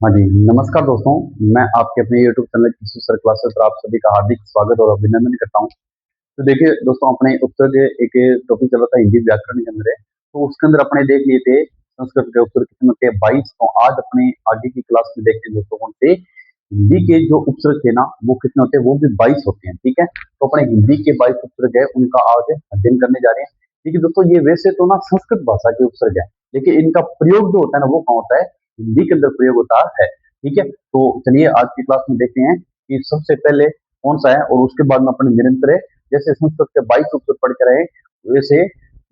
हाँ जी, नमस्कार दोस्तों। मैं आपके अपने यूट्यूब चैनल किशोर सर क्लासेस पर आप सभी का हार्दिक स्वागत और अभिनंदन करता हूँ। तो देखिए दोस्तों, अपने उत्तर के एक टॉपिक चल रहा था हिंदी व्याकरण के अंदर है, तो उसके अंदर अपने देख लिए थे संस्कृत के उपसर्ग कितने थे 22। तो आज अपने आगे की क्लास में देखते हैं दोस्तों कौन से हिंदी के जो उपसर्ग थे ना वो कितने होते हैं, वो भी 22 होते हैं। ठीक है, तो अपने हिंदी के 22 उपसर्ग है उनका आज अध्ययन करने जा रहे हैं। ठीक है दोस्तों, ये वैसे तो ना संस्कृत भाषा के उपसर्ग है, लेकिन इनका प्रयोग जो होता है ना वो कहाँ होता है, हिंदी के अंदर प्रयोग होता है। ठीक है, तो चलिए आज की क्लास में देखते हैं कि सबसे पहले कौन सा है और उसके बाद में अपने निरंतर है। जैसे संस्कृत के 22 उपसर्ग पढ़ के रहे, वैसे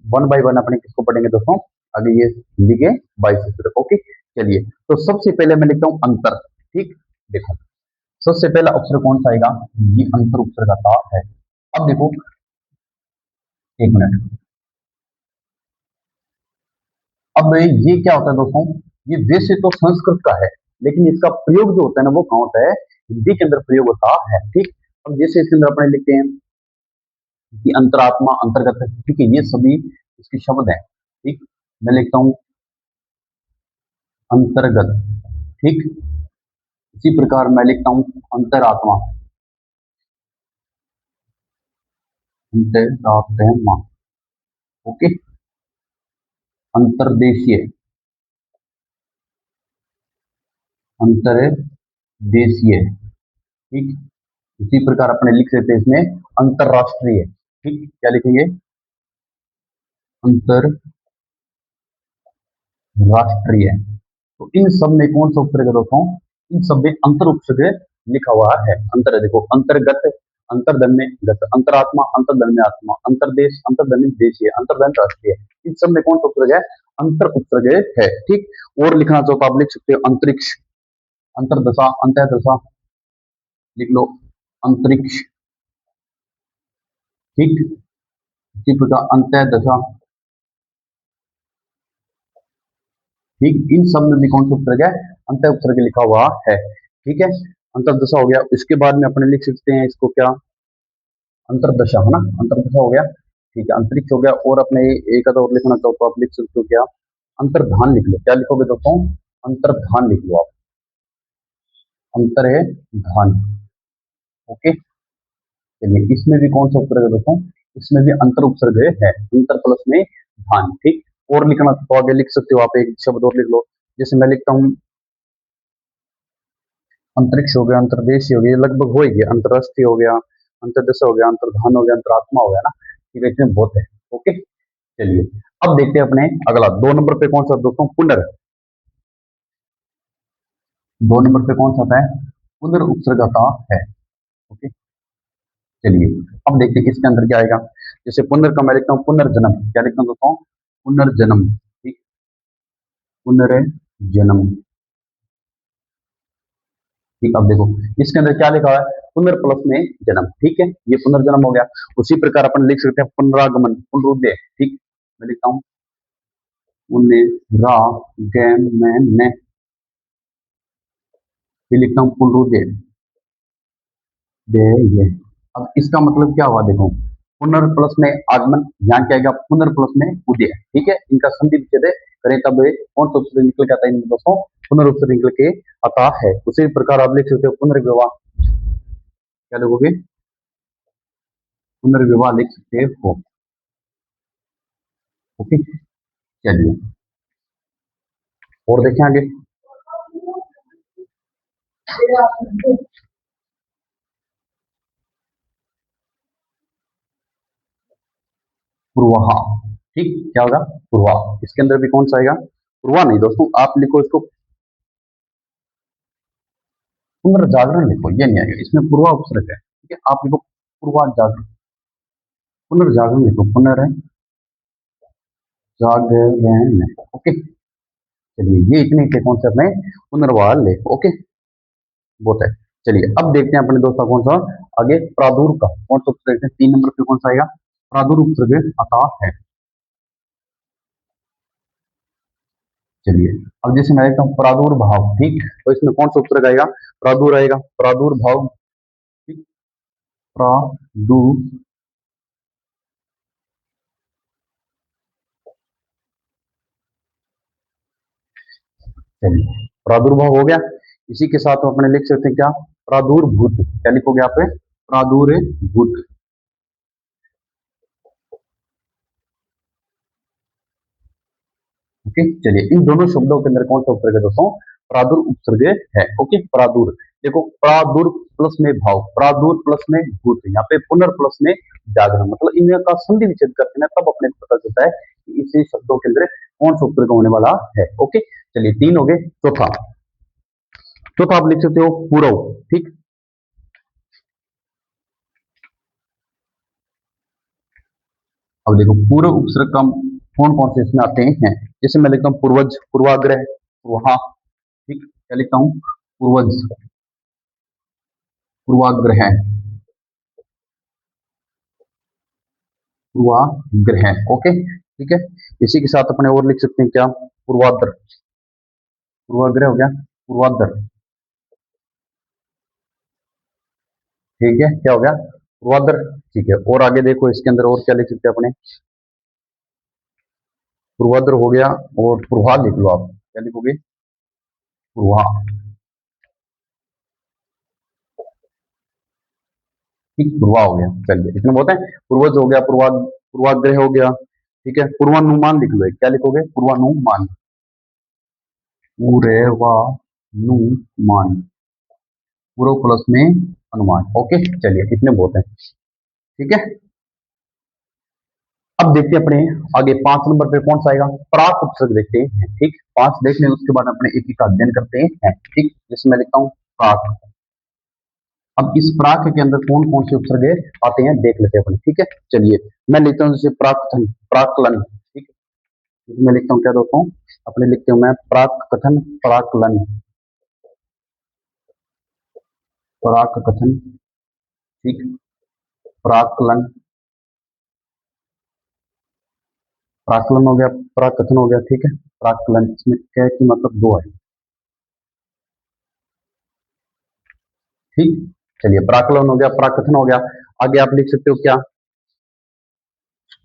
वन बाय वन अपने किसको पढ़ेंगे दोस्तों, आगे ये हिंदी के 22 उपसर्ग। ओके, चलिए तो सबसे पहले मैं लिखता हूँ अंतर। ठीक, देखो सबसे पहला उपसर्ग कौन सा आएगा, ये अंतर उपसर्ग आता है। अब देखो, एक मिनट। अब ये क्या होता है दोस्तों, ये वैसे तो संस्कृत का है, लेकिन इसका प्रयोग जो होता है ना वो कहाँ होता है, हिंदी के अंदर प्रयोग होता है। ठीक, अब जैसे इसके अंदर अपने लिखते हैं कि अंतरात्मा, अंतर्गत, ठीक है, ये सभी इसके शब्द हैं। ठीक, मैं लिखता हूँ अंतर्गत। ठीक, इसी प्रकार मैं लिखता हूँ अंतरात्मा, अंतरात्मा। ओके, अंतर्देशीय, अंतर्देशीय। ठीक, इसी प्रकार अपने लिख सकते हैं इसमें अंतरराष्ट्रीय। ठीक, क्या लिखेंगे, अंतरराष्ट्रीय। तो इन सब में कौन सा उपसर्ग है दोस्तों, इन सब में अंतर उपसर्ग लिखा हुआ है। अंतर है, देखो अंतर्गत, अंतर्धन्य गत, अंतरात्मा, अंतर्धन्य आत्मा, अंतरदेश, अंतर्धन्य देशीय, अंतर्धन्य राष्ट्रीय। इन सब में कौन सा उपसर्ग है, अंतर उपसर्ग है। ठीक, और लिखना चाहो तो आप लिख सकते हो अंतरिक्ष, अंतरदशा, अंतःदशा, लिख लो अंतरिक्ष। ठीक, इसी प्रकार अंतःदशा। ठीक, इन सब में भी कौन सा उपसर्ग है, अंत उपसर्ग लिखा हुआ है। ठीक है, अंतरदशा हो गया। इसके बाद में अपने लिख सकते हैं इसको क्या, अंतरदशा है ना, अंतरदशा हो गया। ठीक है, अंतरिक्ष हो गया। और अपने एक आधा और लिखना चाहो तो आप लिख सकते हो क्या, अंतर्धान लिख लो। क्या लिखोगे दोस्तों, अंतर्धान लिख लो आप, अंतर है धान। ओके, चलिए इसमें भी कौन सा उपसर्ग है दोस्तों, इसमें भी अंतर उपसर्ग है, अंतर प्लस में धान। ठीक, और लिखना तो आगे लिख सकते हो आप, एक शब्द और लिख लो। जैसे मैं लिखता हूँ अंतरिक्ष हो गया, अंतर्देशीय हो गया, ये लगभग हो ही गया, अंतरराष्ट्रीय हो गया, अंतर्देश हो गया, अंतर्धान हो गया, अंतरात्मा हो गया ना। ठीक है, इसमें बहुत है। ओके, चलिए अब देखते हैं अपने अगला 2 नंबर पे कौन सा दोस्तों, पुनर। 2 नंबर पे कौन सा आता है, पुनर उपसर्ग आता है। ओके, चलिए अब देखते हैं इसके अंदर क्या आएगा। जैसे पुनर का मैं लिखता हूँ पुनर्जन्म। क्या लिखता हूँ दोस्तों, पुनर्जन्म। ठीक, पुनर्जन्म। ठीक, अब देखो इसके अंदर क्या लिखा हुआ है, पुनर प्लस में जन्म। ठीक है, ये पुनर्जन्म हो गया। उसी प्रकार अपन लिख सकते हैं पुनरागमन, पुनरुदय। ठीक, मैं लिखता हूँ पुनरागमन, फिर लिखता हूँ पुनरुदय। ये अब इसका मतलब क्या हुआ देखो, पुनर प्लस में आगमन, यहाँ क्या आएगा, पुनर प्लस में उदय। ठीक है, इनका संधि विच्छेद करें तब कौन सा उपसर्ग निकल के आता है इनमें दोस्तों, पुनरुपसर्ग निकल के आता है। उसी प्रकार आप लिख सकते हो पुनर्विवाह। क्या लिखोगे, पुनर्विवाह लिख सकते हो। ओके, चलिए और देखें आगे। पूर्वाहा। ठीक, क्या होगा, पूर्वा। इसके अंदर भी कौन सा आएगा, पूर्वा नहीं दोस्तों, आप लिखो इसको पुनर्जागरण लिखो, ये नहीं आएगा, इसमें पूर्वा उपसर्ग है। ठीक है, आप लिखो पूर्वा जागरण, पुनर्जागरण लिखो, पुनर्जागरण। ओके, चलिए ये इतने थे कौन से अपने पुनर्वाल ले। ओके, बहुत है। चलिए अब देखते हैं अपने दोस्तों कौन सा आगे, प्रादुर का कौन सा उपसर्ग है, 3 नंबर पे कौन सा आएगा, प्रादुर उपसर्ग आता है। चलिए अब जैसे मैं देखता हूँ प्रादुर्भाव। ठीक, तो इसमें कौन सा उपसर्ग आएगा, प्रादुर आएगा, प्रादुर्भाव। ठीक, प्रादुर, चलिए प्रादुर्भाव हो गया। इसी के साथ अपने लिख सकते हैं क्या, प्रादुर्भूत, क्या लिखोगे यहाँ पे, प्रादुर्भूत। ओके चलिए, इन दोनों शब्दों के अंदर कौन सा उपसर्ग है दोस्तों, प्रादुर उपसर्ग है। ओके प्रादुर, देखो प्रादुर प्लस में भाव, प्रादुर प्लस में भूत, यहाँ पे पुनर् प्लस में जागरण, मतलब इनका संधि विच्छेद करते हैं तब अपने को पता चलता है कि इसी शब्दों के अंदर कौन सा उपसर्ग होने वाला है। ओके चलिए, तीन हो गए। चौथा, चौथा आप लिख सकते हो पूर्व। ठीक, अब देखो पूर्व उपसर्ग का कौन कौन से इसमें आते हैं, जैसे मैं लिखता हूँ पूर्वज, पूर्वाग्रह, पूर्वा। ठीक, क्या लिखता हूँ, पूर्वज, पूर्वाग्रह, पूर्वाग्रह। ओके ठीक है, इसी के साथ अपने और लिख सकते हैं क्या, पूर्वाद्र, पूर्वाग्रह हो गया, पूर्वाद्र। ठीक है, क्या हो गया, पूर्वाद्र। ठीक है, और आगे देखो इसके अंदर और क्या लिख सकते हैं अपने, पूर्वाद्र हो गया, और पूर्वा लिख लो आप, क्या लिखोगे, पूर्वा। ठीक, पूर्वा हो गया। चलिए इतना बहुत है, पूर्वज हो गया, पूर्वाग्रह हो गया। ठीक है, पूर्वानुमान लिख लो, क्या लिखोगे, पूर्वानुमान, पूर्वानुमान, पूर्व प्लस में अनुमान। ओके चलिए, इतने बहुत है। ठीक है, अब देखते हैं अपने आगे 5 नंबर पे कौन सा आएगा, प्राक उपसर्ग देखते हैं। ठीक, 5 देख लें, उसके बाद अपने एक एक का अध्ययन करते हैं। ठीक, जिसमें मैं लिखता हूँ प्राक। अब इस प्राक के अंदर कौन कौन से उपसर्ग आते हैं देख लेते हैं अपने। ठीक है चलिए, मैं लिखता हूँ जैसे प्राकथन, प्राकलन। ठीक है, मैं लिखता हूँ क्या दोस्तों, अपने लिखते हूँ मैं प्राक कथन, प्राकलन, प्राक कथन। ठीक, प्राकलन, प्राकलन हो गया, प्राकथन हो गया। ठीक है, प्राकलन, इसमें क्या है कि मतलब दो है। ठीक, चलिए प्राकलन हो गया, प्राकथन हो गया। आगे आप लिख सकते हो क्या,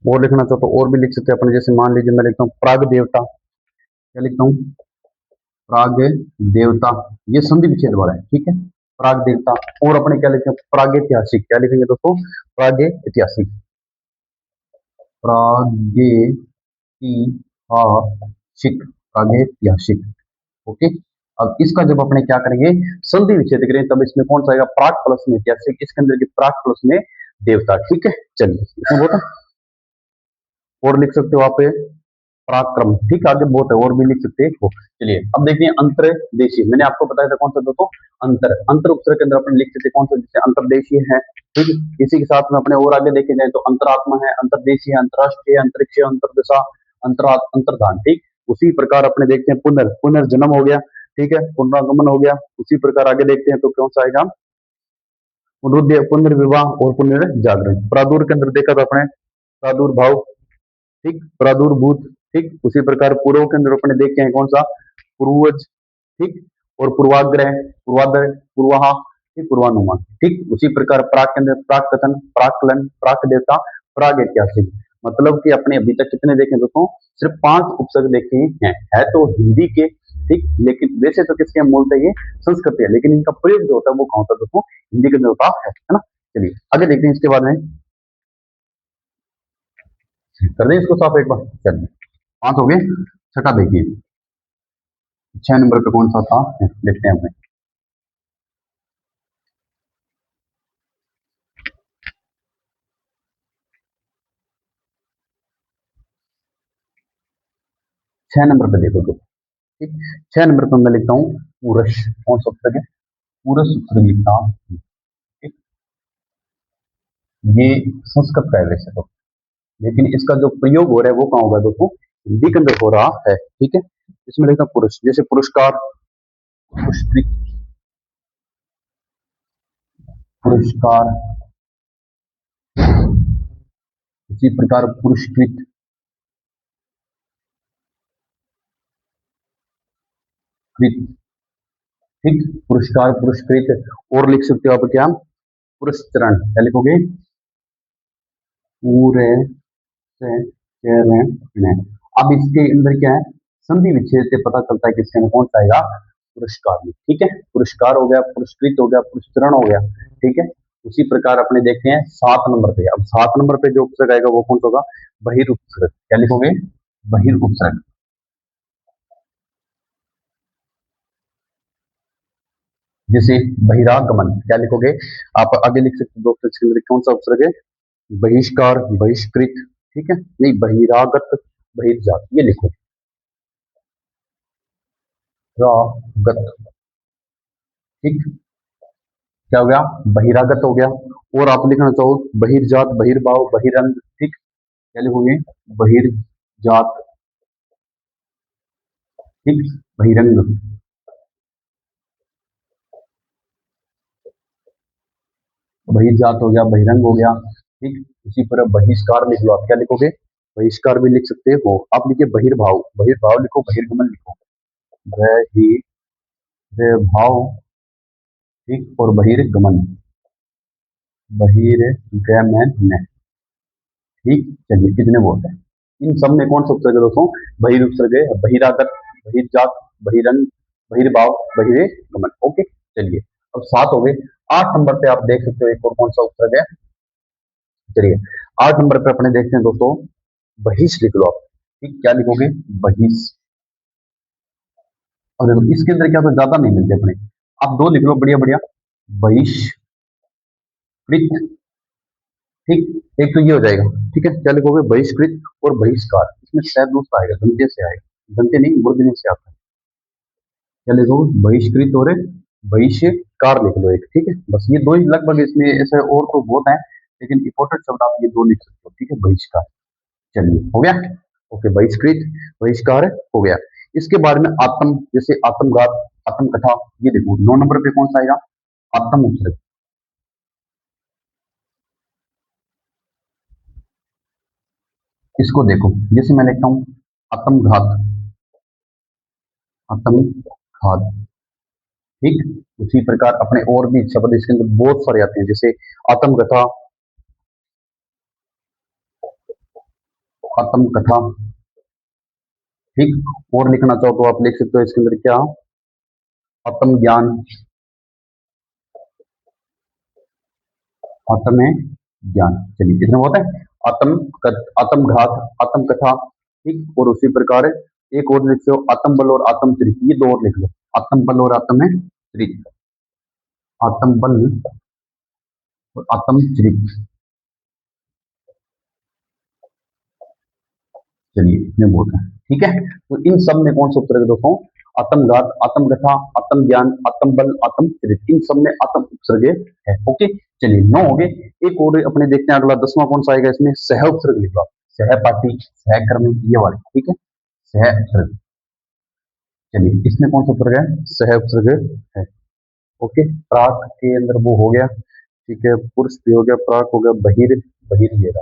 और लिखना चाहो तो और भी लिख सकते हैं अपने, जैसे मान लीजिए मैं लिखता हूँ प्राग देवता, क्या लिखता हूँ, प्राग देवता, ये संधि विच्छेद वाला है। ठीक है, प्राग देवता। और अपने क्या लिखते हैं, प्रागैतिहासिक, क्या लिखेंगे दोस्तों, प्रागैतिहासिक, प्रागैतिहासिक, प्रागैतिहासिक। ओके, अब इसका जब अपने क्या करेंगे, संधि विच्छेद करेंगे, तब इसमें कौन सा आएगा, प्राक प्लस में ऐतिहासिक, इसके अंदर की प्राक प्लस में देवता। ठीक है चलिए, इसमें बहुत है। और लिख सकते हो आप पराक्रम। ठीक, आगे बहुत है, और भी लिख सकते हो। चलिए अब देखिए अंतरदेशीय, मैंने आपको बताया था कौन सा दोस्तों, अंतर, अंतर उपसर्ग के अंदर अपने लिख सकते कौन सा, जैसे अंतरदेशीय है। ठीक है, इसी के साथ में अपने और आगे देखे जाए तो अंतरात्मा है, अंतरदेशीय, अंतरराष्ट्रीय, अंतरिक्ष, अंतरदशा, अंतर्धान। ठीक, उसी प्रकार अपने देखते हैं पुनर्जन्म हो गया। ठीक है, पुनरागमन हो गया। उसी प्रकार आगे देखते हैं तो कौन सा आएगा, पुनर्विवाह और पुनर्जागरण। प्रादुर के अंदर देखा था अपने, प्रादुर्भाव। ठीक, प्रादुर्भूत। ठीक, उसी प्रकार पूर्व के अंदर अपने देख के हैं कौन सा, पूर्वज। ठीक, और पूर्वाग्रह, पूर्वादर, पूर्वाहा। ठीक, पूर्वानुमान। ठीक, उसी प्रकार प्राक के अंदर प्राक कथन, प्राकलन, प्राक देवता, प्राग ऐतिहासिक। मतलब कि अपने अभी तक कितने देखे दोस्तों, सिर्फ 5 उपसर्ग देखे हैं, है तो हिंदी के। ठीक, लेकिन वैसे तो किसके मूलतः ये संस्कृत है, लेकिन इनका प्रयोग जो होता है वो कहाँ होता है दोस्तों, हिंदी के अंदर होता है ना। चलिए आगे देखते हैं इसके बाद में, कर दें इसको साफ एक बार। चलिए 5 हो गए। छठा देखिए, 6 नंबर पे कौन सा था, देखते हैं अपने। 6 नंबर पे देखो तो। ठीक, 6 नंबर पे मैं लिखता हूँ पूरश, कौन सा उत्तर है, पूरश उत्तर लिखता हूँ। ठीक, ये संस्कृत का है वैसे तो, लेकिन इसका जो प्रयोग हो रहा है वो कहाँ होगा दोस्तों, हिंदी के अंदर हो रहा है। ठीक है, इसमें लिखता पुरुष, जैसे पुरस्कार, पुरस्कृत, पुरस्कार। इसी प्रकार पुरस्कृत, कृत। ठीक, पुरस्कार, पुरस्कृत। और लिख सकते हो आप क्या, पुरस्चरण, क्या लिखोगे, पूरे से चरण। अब इसके अंदर क्या है, संधि विच्छेद से पता चलता है कि इसके अंदर कौन सा आएगा, पुरस्कार में, ठीक है। पुरस्कार हो गया, पुरस्कृत हो गया, पुरस्करण हो गया, ठीक है। उसी प्रकार अपने देखते हैं 7 नंबर पे। अब 7 नंबर पे जो उपसर्ग आएगा वो कौन सा होगा? बहिरुपसर्ग। क्या लिखोगे? बहिरुपसर्ग। जैसे बहिरागमन, क्या लिखोगे? आप आगे लिख सकते हो दोस्तों, इसके अंदर कौन सा उपसर्ग है? बहिष्कार, बहिष्कृत, ठीक है। नहीं, बहिरागत, बहिर्जात, ये लिखो। रागत, ठीक। क्या हो गया? बहिरागत हो गया। और आप लिखना चाहो बहिर्जात, बहिर्भाव, बहिरंग, ठीक। क्या लिखोगे? बहिर्जात, ठीक। बहिरंग, बहिर्जात हो गया, बहिरंग हो गया, ठीक। उसी तरह बहिष्कार लिख लो। आप क्या लिखोगे? बहिष्कार भी लिख सकते हो। आप लिखिए बहिर्भाव, बहिर्भाव लिखो, बहिर्गमन लिखो। बहिर्भाव, ठीक। और बहिर्गमन, बहिर्गमन, ठीक। चलिए, कितने बोलते हैं? इन सब में कौन सा उपसर्ग है दोस्तों? बहिर उपसर्ग है। बहिरागत, बहिर्जात, बहिरंग, बहिर्भाव, बहिर्गमन। ओके, चलिए। अब 7 हो गए। 8 नंबर पे आप देख सकते हो एक और कौन सा उपसर्ग है। चलिए, 8 नंबर पे अपने देखते हैं दोस्तों, बहिष लिख लो आप, ठीक। क्या लिखोगे? बहिष। और देखो इसके अंदर क्या, तो ज्यादा नहीं मिलते अपने। आप दो लिख लो, बढ़िया बढ़िया। बहिष्कृत, ठीक। एक तो ये हो जाएगा, ठीक है। क्या लिखोगे? बहिष्कृत और बहिष्कार। इसमें शायद दूसरा आएगा, दंते से आएगा, दंते नहीं, मूर्धन्य से आता है। क्या लिखोगे? बहिष्कृत और बहिष्कार लिख लो एक, ठीक है। बस ये दो ही लगभग, इसमें ऐसे और तो बहुत है, लेकिन इंपॉर्टेंट शब्द आप ये दो लिख सकते हो, ठीक है। बहिष्कार। चलिए, हो गया। ओके, बहिष्कृत, बहिष्कार हो गया। इसके बारे में आत्म, जैसे आत्मघात, आत्मकथा, ये देखो 9 नंबर पे कौन सा आएगा? आत्म उपसर्ग। इसको देखो, जैसे मैं लिखता हूँ आत्मघात, आत्मघात, ठीक। उसी प्रकार अपने और भी शब्द इसके अंदर बहुत सारे आते हैं, जैसे आत्मकथा, आत्मकथा, ठीक। और लिखना चाहो तो आप लिख सकते हो इसके अंदर क्या? आत्मज्ञान, आत्म ज्ञान। चलिए, कितने होता है? आत्मघात, आत्मकथा, ठीक। और उसी प्रकार एक और लिख लो, आत्मबल और आत्मचरित, ये दो और लिख लो। आत्मबल और आत्मचरित, आत्मबल और आत्मचरित। चलिए, इतने बहुत है, ठीक है। तो इन सब में कौन सा उपसर्ग है दोस्तों? आत्मघात, आत्मकथा, आत्मज्ञान, आत्मबल, आत्मचरित, इन सब में आत्म उपसर्ग है। ओके, चलिए 9 हो गए। एक और अपने देखते हैं, अगला 10वां कौन सा आएगा इसमें? सह उपसर्ग लिख लो। सहपाठी, सहकर्मी, ये वाले, ठीक है। सह उपसर्ग। चलिए, इसमें कौन सा उपसर्ग है? सह उपसर्ग है। ओके, प्राक के अंदर वो हो गया, ठीक है। पुरुष भी हो गया, प्राक हो गया, बहिर, बहिर ये रहा,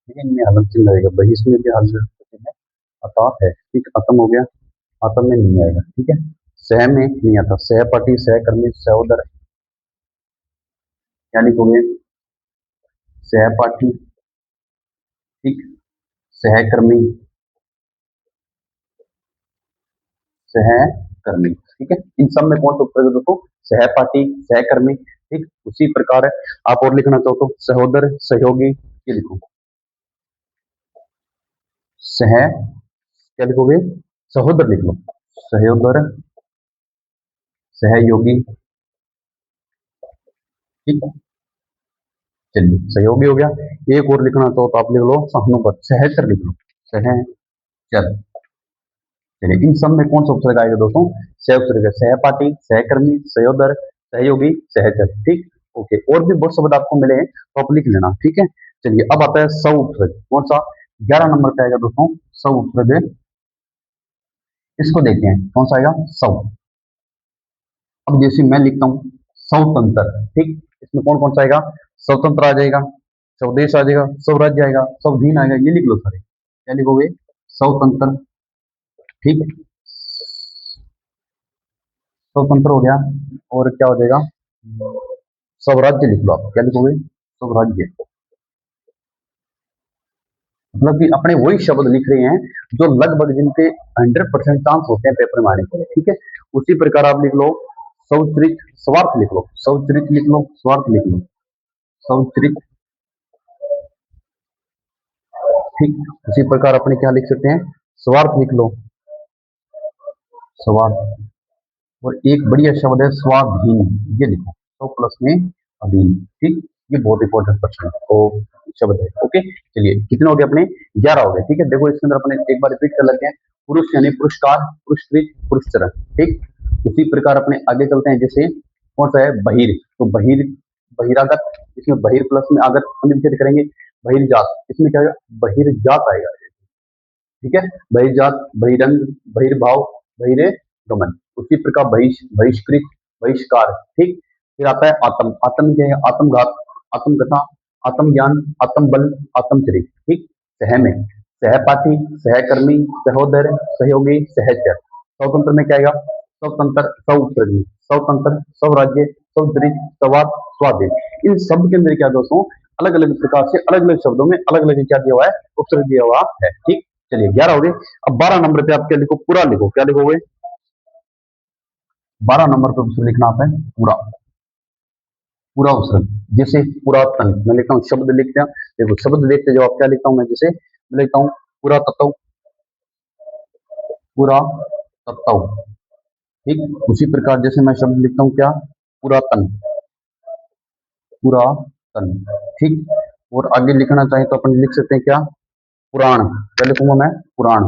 ठीक है। इनमें हलंत चिन्ह रहेगा, बहिष में भी हलंत चिन्ह अतः है, ठीक। अतम हो गया, अतम में नहीं आएगा, ठीक है। सह में नहीं आता, सहपाठी, सहकर्मी, सहोदर, क्या लिखोगे? सहपाठी, ठीक। सहकर्मी, सहकर्मी, ठीक है। इन सब में कौन सा उपसर्ग है दोस्तों? सहपाठी, सहकर्मी, ठीक। उसी प्रकार है, आप और लिखना चाहो तो सहोदर, सहयोगी, ये लिखो। सह, क्या लिखोगे? सहोदर लिख लो। सहोदर, सहयोगी, ठीक। चलिए, सहयोगी हो गया। एक और लिखना चाहो तो आप लिख लो सहानुभूति, सहचर लिख लो। सहचर। चलिए, इन सब में कौन सा उपसर्ग आएगा दोस्तों? सह उपसर्ग है। सहपाठी, सहकर्मी, सहोदर, सहयोगी, सहचर, ठीक। ओके, और भी बहुत शब्द आपको मिले हैं तो आप लिख लेना, ठीक है। चलिए, अब आता है स उपसर्ग। कौन सा? 11 नंबर पे आएगा दोस्तों, स उपसर्ग। इसको देखते हैं कौन सा आएगा? सौ। अब जैसे मैं लिखता हूँ स्वतंत्र, ठीक। इसमें कौन कौन सा आएगा? स्वतंत्र आ जाएगा, स्वदेश आ जाएगा, स्वराज्य आएगा, स्वधीन आएगा, ये लिख लो सारे। क्या लिखोगे? स्वतंत्र, ठीक। स्वतंत्र हो गया। और क्या हो जाएगा? स्वराज्य लिख लो आप। क्या लिखोगे? स्वराज्य, मतलब कि अपने वही शब्द लिख रहे हैं जो लगभग जिनके 100% चांस होते हैं पेपर में आने के लिए, ठीक है। उसी प्रकार आप लिख लो सौचरित स्वार्थ लिख लो, सौचरित लिख लो, स्वार्थ लिख लो, सौचरित, ठीक। उसी प्रकार अपने क्या लिख सकते हैं, स्वार्थ लिख लो, स्वार्थ। और एक बढ़िया शब्द है स्वाधीन, ये लिखो, तो प्लस में अधीन, ठीक। ये बहुत इंपॉर्टेंट प्रश्न है, तो शब्द है, ओके। चलिए कितने हो गए अपने, 11 हो गए, ठीक है। देखो इसके अंदर अपने एक बार रिपीट कर लेते हैं, पुरुष यानी पुरस्कार, पुरस्कृत, पुरस्चरण, ठीक। उसी प्रकार अपने आगे चलते हैं, जैसे कौन सा है बहिर, तो बहिर, बहिरागत, इसमें बहिर प्लस में आगत निषेध करेंगे, बहिर्जात, इसमें क्या आएगा, बहिर्जात आएगा, ठीक है। बहिर्जात, बहिरंग, बहिर्भाव, बहिर्गमन। उसी प्रकार बहिष्कृत, बहिष्कार, ठीक। फिर आता है आत्म, आत्म क्या है, आत्मघात, आत्मकथा, आत्मज्ञान, आत्मबल, आत्मचरित, ठीक। सह में सहपाठी, सहकर्मी, सहोदर, सहयोगी, सहचर। स्वतंत्र में क्या आएगा, स्वतंत्र, स्वउपयोगी, स्वतंत्र, स्वराज्य, स्वचरित, स्वाद, स्वाधीन। इन सब के अंदर क्या दोस्तों, अलग अलग प्रकार से अलग अलग शब्दों में अलग अलग क्या दिया हुआ है, उपसर्ग दिया हुआ है, ठीक। चलिए 11 हो गए। अब 12 नंबर पे आप क्या लिखो, पूरा लिखो, क्या लिखोगे, 12 नंबर पे उपसर्ग लिखना आप है पूरा, पूरा उपसर्ग। जैसे पुरातन मैं लिखता हूँ, शब्द लिखते हैं, देखो शब्द देखते जाओ, आप क्या लिखता हूँ मैं, जैसे मैं लिखता हूँ पूरा तत्व, पूरा तत्व, ठीक। उसी प्रकार जैसे मैं शब्द लिखता हूँ क्या, पुरातन, पुरातन, ठीक। और आगे लिखना चाहे तो अपन लिख सकते हैं क्या, पुराण, क्या लिखूंगा मैं, पुराण,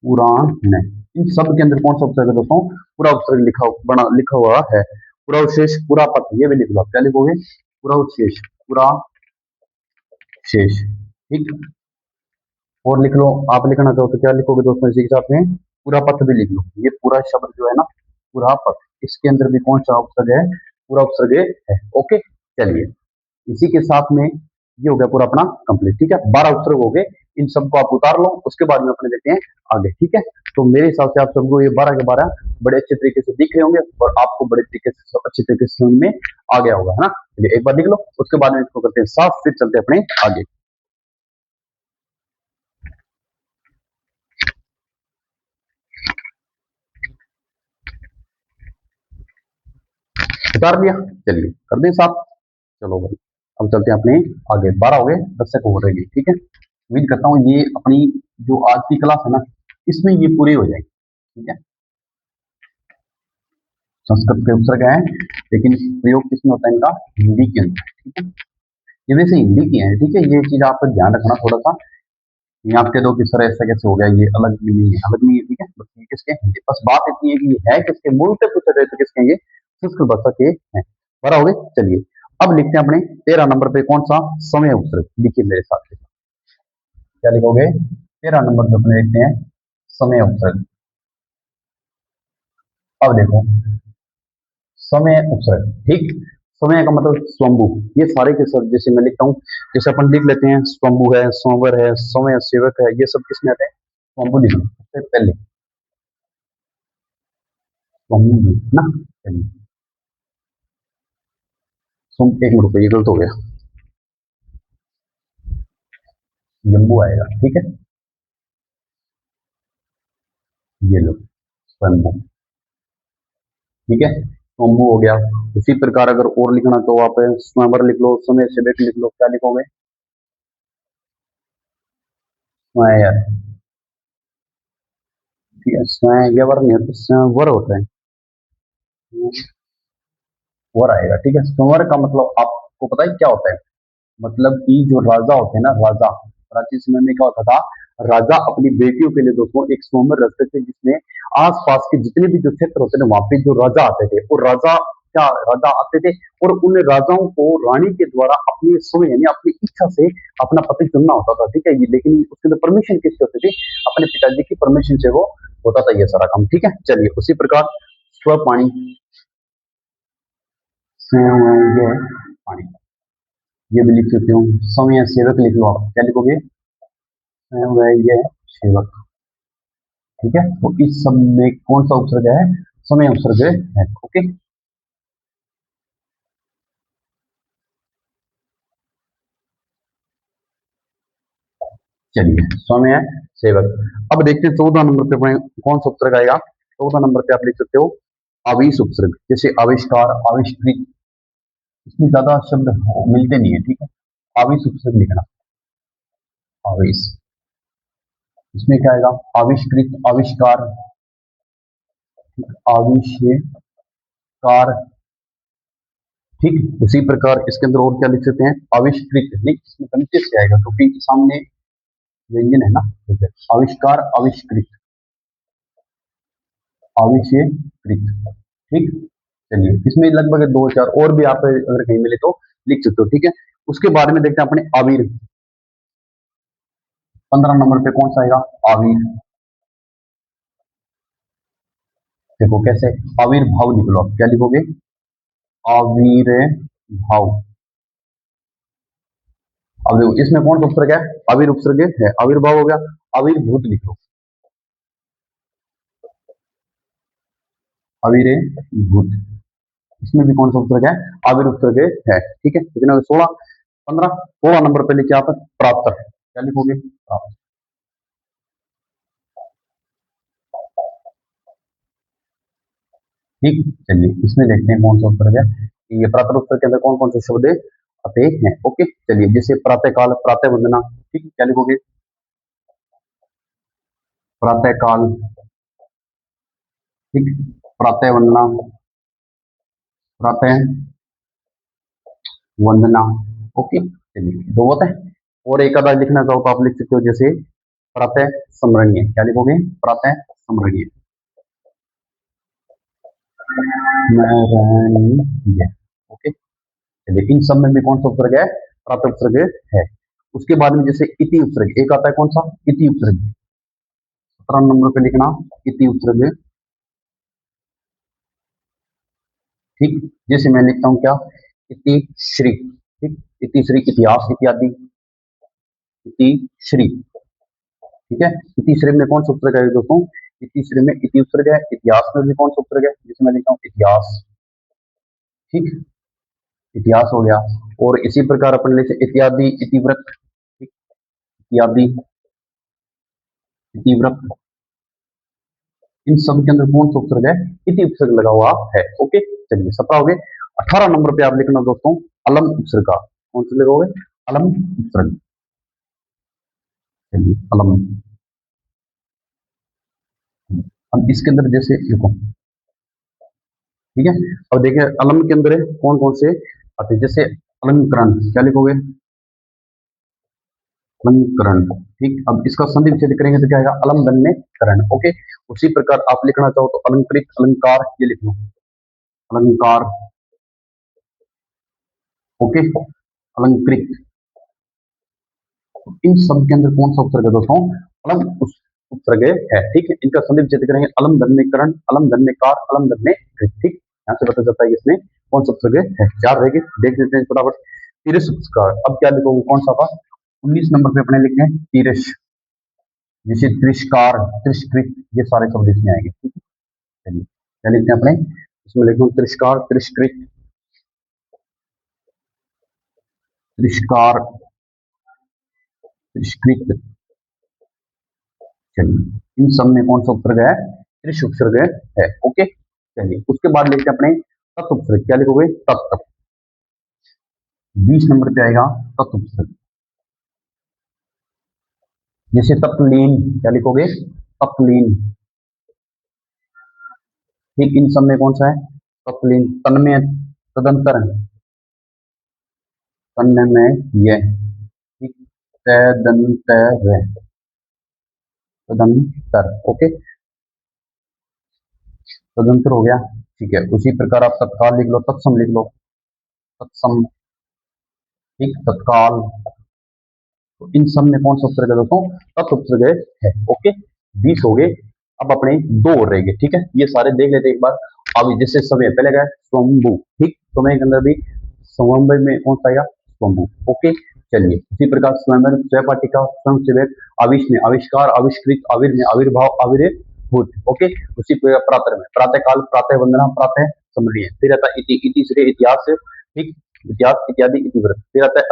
पुराण है। इन सब के अंदर कौन सा उपसर्ग है दोस्तों, पूरा उपसर्ग लिखा हुआ है। पूरा उच्चेश, पूरा पथ, ये भी लिख लो, क्या लिखोगे, पूरा उच्चेश, पूरा शेष, ठीक। और लिख लो, आप लिखना चाहो तो क्या लिखोगे दोस्तों, इसी के साथ में पूरा पथ भी लिख लो। ये पूरा शब्द जो है ना, पूरा पथ, इसके अंदर भी कौन सा उपसर्ग है, पूरा उपसर्ग है, ओके। चलिए इसी के साथ में ये हो गया पूरा अपना कंप्लीट, ठीक है। 12 उपसर्ग हो गए, इन सबको आप उतार लो, उसके बाद में अपने देखते हैं आगे, ठीक है। तो मेरे हिसाब से आप सबको ये 12 के 12 बड़े अच्छे तरीके से दिख रहे होंगे और आपको बड़े तरीके से अच्छे तरीके से समझ में आ गया होगा, है ना। चलिए एक बार लिख लो, उसके बाद में इसको करते हैं साफ, फिर चलते हैं अपने आगे। उतार दिया, चलिए कर दें साफ, चलो भाई। अब चलते हैं अपने आगे, 12 हो गए, 10 से हो रहेगी, ठीक है। उम्मीद करता हूँ ये अपनी जो आज की क्लास है ना, इसमें ये पूरी हो जाएगी, ठीक है। संस्कृत के उपसर्ग है, लेकिन प्रयोग किसमें होता है इनका, हिंदी के अंदर, ठीक है। ये वैसे हिंदी की है, ठीक है। ये चीज आपको ध्यान रखना थोड़ा सा, ये आप कह दो कि सर ऐसा कैसे हो गया, ये अलग भी नहीं है, अलग नहीं है, ठीक है। बस ये किसके हिंदी, बस बात इतनी है कि ये है किसके, मूल से पूछा जाए तो किसके, ये संस्कृत भाषा के हैं। बड़ा हो गए, चलिए अब लिखते हैं अपने 13 नंबर पे कौन सा, समय उपसर्ग, लिखिए मेरे साथ से, क्या लिखोगे, 13 नंबर पे अपने लिखते हैं समय उपसर्ग। अब देखो समय उपसर्ग, ठीक। समय का मतलब स्वयंभू, ये सारे के सब जैसे मैं लिखता हूँ, जैसे अपन लिख लेते हैं स्वयंभू है, स्वयंवर है, समय सेवक है, ये सब किसमें आते हैं, स्वयंभू लिखना सबसे पहले, स्वयंभू ना। चलिए एक मिनट रुको, ये गलत हो गया, जम्बू आएगा, ठीक है। ये लो स्वयंभू, ठीक है, स्वयंभू हो गया। उसी प्रकार अगर और लिखना तो आप स्वयंवर लिख लो, समय सेवक लिख लो, क्या लिखोगे, स्वयं, ठीक है। स्वयंवर नहीं होता, स्वयंवर होता है, वर आएगा, ठीक है। स्वयंवर का मतलब आपको पता है क्या होता है, मतलब कि जो राजा होते हैं ना, राजा, प्राचीन समय में क्या होता था, राजा अपनी बेटियों के लिए दोस्तों एक स्वयंवर रखते थे, जिसमें आसपास के जितने भी जो क्षेत्र होते थे वहां पे जो राजा आते थे, और राजा क्या, राजा आते थे और उन राजाओं को रानी के द्वारा अपनी स्वयं यानी अपनी इच्छा से अपना पति चुनना होता था, ठीक है। ये लेकिन उसके अंदर परमिशन किससे होती थी, अपने पिताजी की परमिशन से वो होता था ये सारा काम, ठीक है। चलिए उसी प्रकार स्वपाणी, ये पानी, ये भी लिख सकते हो, समय सेवक लिख लो, आप क्या लिखोगे, ये सेवक, ठीक है। तो इस सब में कौन सा उपसर्ग है, समय उपसर्ग है, ओके। चलिए स्वयं है सेवक। अब देखते हैं 14 नंबर पे अपने कौन सा उपसर्ग आएगा। 14 नंबर पे आप लिख सकते हो आवेश उपसर्ग, जैसे आविष्कार, आविष्कृत। इसमें ज्यादा शब्द मिलते नहीं है, ठीक है। आवेश उपसर्ग लिखना, आवेश। इसमें क्या आएगा, आविष्कृत, आविष्कार, आविष्कार। ठीक, उसी प्रकार इसके अंदर और क्या लिख सकते हैं, आविष्कृत। नहीं, इसमें कनिष्ठ से आएगा क्योंकि सामने व्यंजन है ना, ठीक है। आविष्कार, आविष्कृत, आविष्कृत। ठीक, चलिए इसमें लगभग 2 4 और भी आप अगर कहीं मिले तो लिख सकते हो, ठीक है। उसके बाद में देखते हैं अपने आविर। 15 नंबर पे कौन सा आएगा, आविर। देखो कैसे, आविर्भाव लिख लो, आप क्या लिखोगे, आविर्भाव। अब देखो इसमें कौन सा उपसर्ग है, आविर उपसर्ग है, आविर्भाव हो गया। आविर्भूत लिख लो, आविर्भूत। इसमें भी कौन सा उपसर्ग है, आविर उपसर्ग है, ठीक है। कितने 16, 15। 16 नंबर पे लिखे आप प्राप्त, क्या लिखोगे, प्राप्त। ठीक, चलिए इसमें देखते हैं कौन सा उपसर्ग है। ये प्रातः उपसर्ग के अंदर कौन कौन से शब्द आते हैं। ओके, चलिए जैसे प्रातः काल, प्रातः वंदना। ठीक, क्या लिखोगे, प्रातः काल। ठीक, प्रातः वंदना, प्रातः वंदना। ओके, चलिए दो होता है। और एक आधा लिखना चाहो तो आप लिख सकते हो, जैसे प्रातः स्मरणीय। क्या लिखोगे, प्रातः स्मरणीय, स्मरणीय। ओके, चलिए इन सब में भी कौन सा उपसर्ग है, प्रातः उपसर्ग है। उसके बाद में जैसे इति उपसर्ग एक आता है, कौन सा, इति उपसर्ग। 17 नंबर पे लिखना, इति उपसर्ग। ठीक, जैसे मैं लिखता हूँ क्या, इति श्री। ठीक, इति श्री, इतिहास इत्यादि, इति श्री। ठीक है, इति श्री में कौन सा उपसर्ग है दोस्तों, इति श्री में इति उपसर्ग है। इतिहास में भी कौन सा उपसर्ग है, जिसे मैं लिखता हूँ इतिहास। ठीक, इतिहास हो गया। और इसी प्रकार अपन लिखते इत्यादि, इतिव्रत। ठीक, इत्यादि, इतिव्रत। इन सब के अंदर कौन सा उपसर्ग है, इति उपसर्ग लगा हुआ है। ओके, चलिए 17 हो गए। 18 नंबर पे आप लिखना दोस्तों अलम उपसर्ग का, कौन सा लिखोगे, अलम उपसर्ग। चलिए अलम। अब इसके अंदर जैसे लिखो, ठीक है। अब देखिए अलम के अंदर कौन कौन से आते हैं, जैसे अलंकरण। क्या लिखोगे, अलंकरण। ठीक, अब इसका संधि विच्छेद करेंगे तो क्या आएगा, अलम धन्य करण। ओके, उसी प्रकार आप लिखना चाहो तो अलंकृत, अलंकार, ये लिख लो, अलंकार। ओके, अलंकृत। इन सब के अंदर कौन सा उपसर्ग है दोस्तों, अलम उपसर्ग है। ठीक है, इनका संधि विच्छेद करेंगे, अलम धन्यकरण, अलम धन्यकार, अलम धन्य। ठीक, यहाँ से पता चलता है कि इसमें कौन सा उपसर्ग है। 4 रहेंगे, देख लेते हैं फटाफट। तिरस उपसर्ग, अब क्या लिखोगे, कौन सा था, 19 नंबर पे अपने लिखे हैं तिरस। जैसे तिरस्कार, तिरस्कृत, ये सारे शब्द इसमें आएंगे। ठीक है, चलिए क्या लिखते हैं अपने, इसमें लिखते हैं तिरस्कार, तिरस्कृत, तिरस्कार, तिरस्कृत। चलिए इन सब में कौन सा उपसर्ग है, त्रिश उपसर्ग है। ओके, चलिए उसके बाद लिखते हैं अपने तत् उपसर्ग। क्या लिखोगे, तत्। 20 नंबर पे आएगा तत् उपसर्ग, जैसे तत्लीन। क्या लिखोगे, तत्लीन। ठीक, इन सब में कौन सा है, तत्लीन। तन्मय, तदंतर, तन्मय, यह। ठीक, तदंतर, तदंतर। ओके, तदंतर हो गया। ठीक है, उसी प्रकार आप तत्काल लिख लो, तत्सम लिख लो, तत्सम। ठीक, तत्काल। तो इन सब में कौन सा उपसर्ग है दोस्तों, तत् उपसर्ग है। ओके, 20 हो गए। अब अपने दो और रहेंगे, ठीक है। ये सारे देख लेते एक बार। अब जैसे समय पहले गया स्वयंभू। ठीक, समय के अंदर भी स्वयंभू में कौन सा आएगा, स्वयंभू। ओके, चलिए उसी प्रकार स्वयंवर, स्वयंपाटिका, स्वयं सेवक, आविष में आविष्कार, आविष्कृत, आविर में आविर्भाव, आविर्भूत। ओके, उसी प्रकार प्रातः में प्रातः काल, प्रातः वंदना, प्रातः स्मरणीय। फिर आता इति, इति श्रेय, इतिहास। ठीक, इतिहास इत्यादि इतिवृत्त। फिर आता है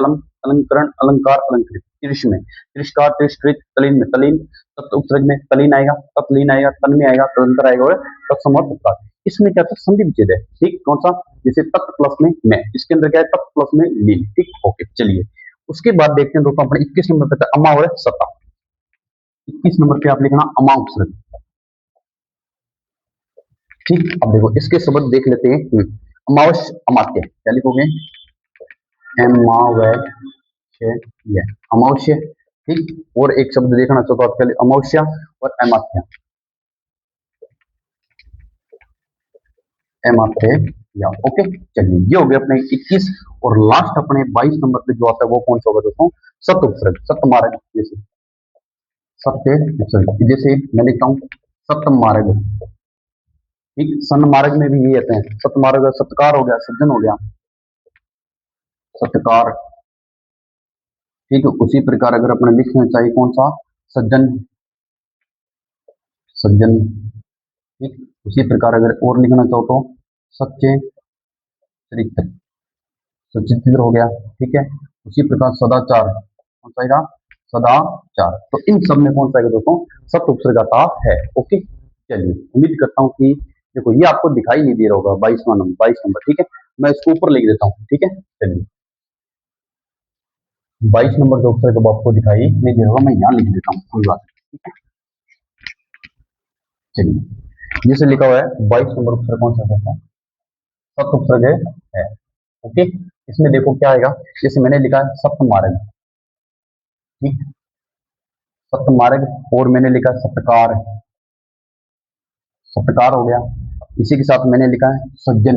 अलंकरण अलंकार अलंकृत। कृष में तिरस्कार तिरस्कृत। तलीन में तलीन तत्व उपसर्ग में तलीन आएगा, तत्लीन आएगा, तन में आएगा, तदंतर आएगा और तत्सम और तत्काल। इसमें क्या था, संधि विच्छेद है। ठीक, कौन सा, जैसे तत् प्लस में मैं, इसके अंदर क्या है, तत् प्लस में लीन। ठीक, ओके चलिए। उसके बाद देखते हैं दोस्तों अपने 21 नंबर पे अमा और सता। 21 नंबर पे आप लिखना अमा उपसर्ग। ठीक, अब देखो इसके शब्द देख लेते हैं। अमावस्य अमात्य, क्या लिखोगे, अमावस्य, अमावस्य। ठीक, और एक शब्द देखना चाहता हूँ आपके लिए, अमावस्या और अमात्या, अमात्य या ओके। चलिए ये हो गया अपने 21। और लास्ट अपने 22 नंबर पे जो आता है वो कौन सा होगा दोस्तों, सत उपसर्ग, सत्य मार्ग। जैसे सत्य उपसर्ग, जैसे मैं लिखता हूँ सत्य मार्ग। ठीक, सन मार्ग में भी ये आते हैं, सत्य मार्ग, सत्कार हो गया, सज्जन हो गया, सत्कार। ठीक है, उसी प्रकार अगर अपने लिखना चाहिए कौन सा, सज्जन, सज्जन। ठीक, उसी प्रकार अगर और लिखना चाहो तो सच्चे चरित्र, सचित्र हो गया। ठीक है, उसी प्रकार सदाचार, कौन सा आएगा, सदाचार। तो इन सब में कौन सा आएगा दोस्तों, सत्य उपसर्ग आता है। ओके, चलिए उम्मीद करता हूँ कि देखो ये आपको दिखाई नहीं दे रहा होगा 22वां नंबर, 22 नंबर। ठीक है, मैं इसको ऊपर लिख देता हूँ। ठीक है, चलिए 22 नंबर जो उपसर्ग आपको दिखाई नहीं दे रहा होगा, मैं यहाँ लिख देता हूँ, कोई बात नहीं। ठीक है, चलिए जैसे लिखा हुआ है 22 नंबर उपसर्ग कौन सा होता है, सत्य उपसर्ग है। ओके, इसमें देखो क्या आएगा, जैसे मैंने लिखा है सप्त मार्ग। ठीक, सप्त मार्ग, और मैंने लिखा सत्कार, सत्कार हो गया। इसी के साथ मैंने लिखा है सज्जन,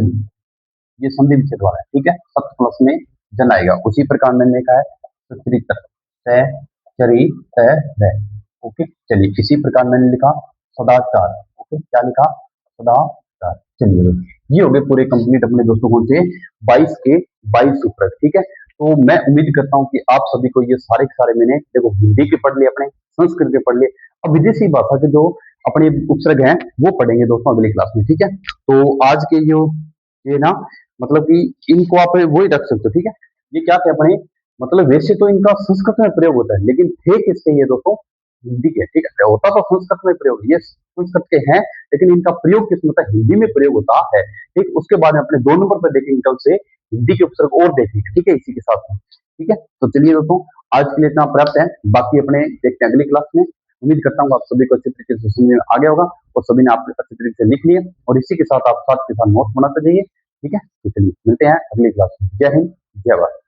ये संधि विच्छेद वाला है। ठीक है, सप्त प्लस में जन आएगा। उसी प्रकार मैंने लिखा है सचरित्र, चरित्र। ओके, चलिए इसी प्रकार मैंने लिखा सदाचार। ओके, क्या लिखा, सदाचार। चलिए ये हो गए पूरे कंप्लीट अपने दोस्तों कौन से 22 के 22 उपसर्ग। ठीक है, तो मैं उम्मीद करता हूँ कि आप सभी को ये सारे के सारे, मैंने देखो हिंदी के पढ़ लिए, अपने संस्कृत के पढ़ लिए, अब विदेशी भाषा के जो अपने उपसर्ग हैं वो पढ़ेंगे दोस्तों अगली क्लास में। ठीक है, तो आज के जो ये ना, मतलब कि इनको आप वही रख सकते हो। ठीक है, ये क्या थे अपने, मतलब वैसे तो इनका संस्कृत में प्रयोग होता है, लेकिन थे किसके ये दोस्तों, हिंदी के। ठीक है, होता तो संस्कृत में प्रयोग, ये संस्कृत के हैं, लेकिन इनका प्रयोग किस में होता है, हिंदी में प्रयोग होता है। ठीक, उसके बाद अपने 2 नंबर पर देखेंगे कल से हिंदी के उपसर्ग और देखेंगे। ठीक है, इसी के साथ में। ठीक है, तो चलिए दोस्तों आज के लिए इतना पर्याप्त है, बाकी अपने देखते हैं अगली क्लास में। उम्मीद करता हूँ आप सभी को अच्छी तरीके से समझ में आ गया होगा, और सभी ने आप अच्छी तरीके से लिख लिया, और इसी के साथ आप साथ के साथ नोट्स बनाते जाइए। ठीक है, तो चलिए मिलते हैं अगली क्लास में। जय हिंद, जय भारत।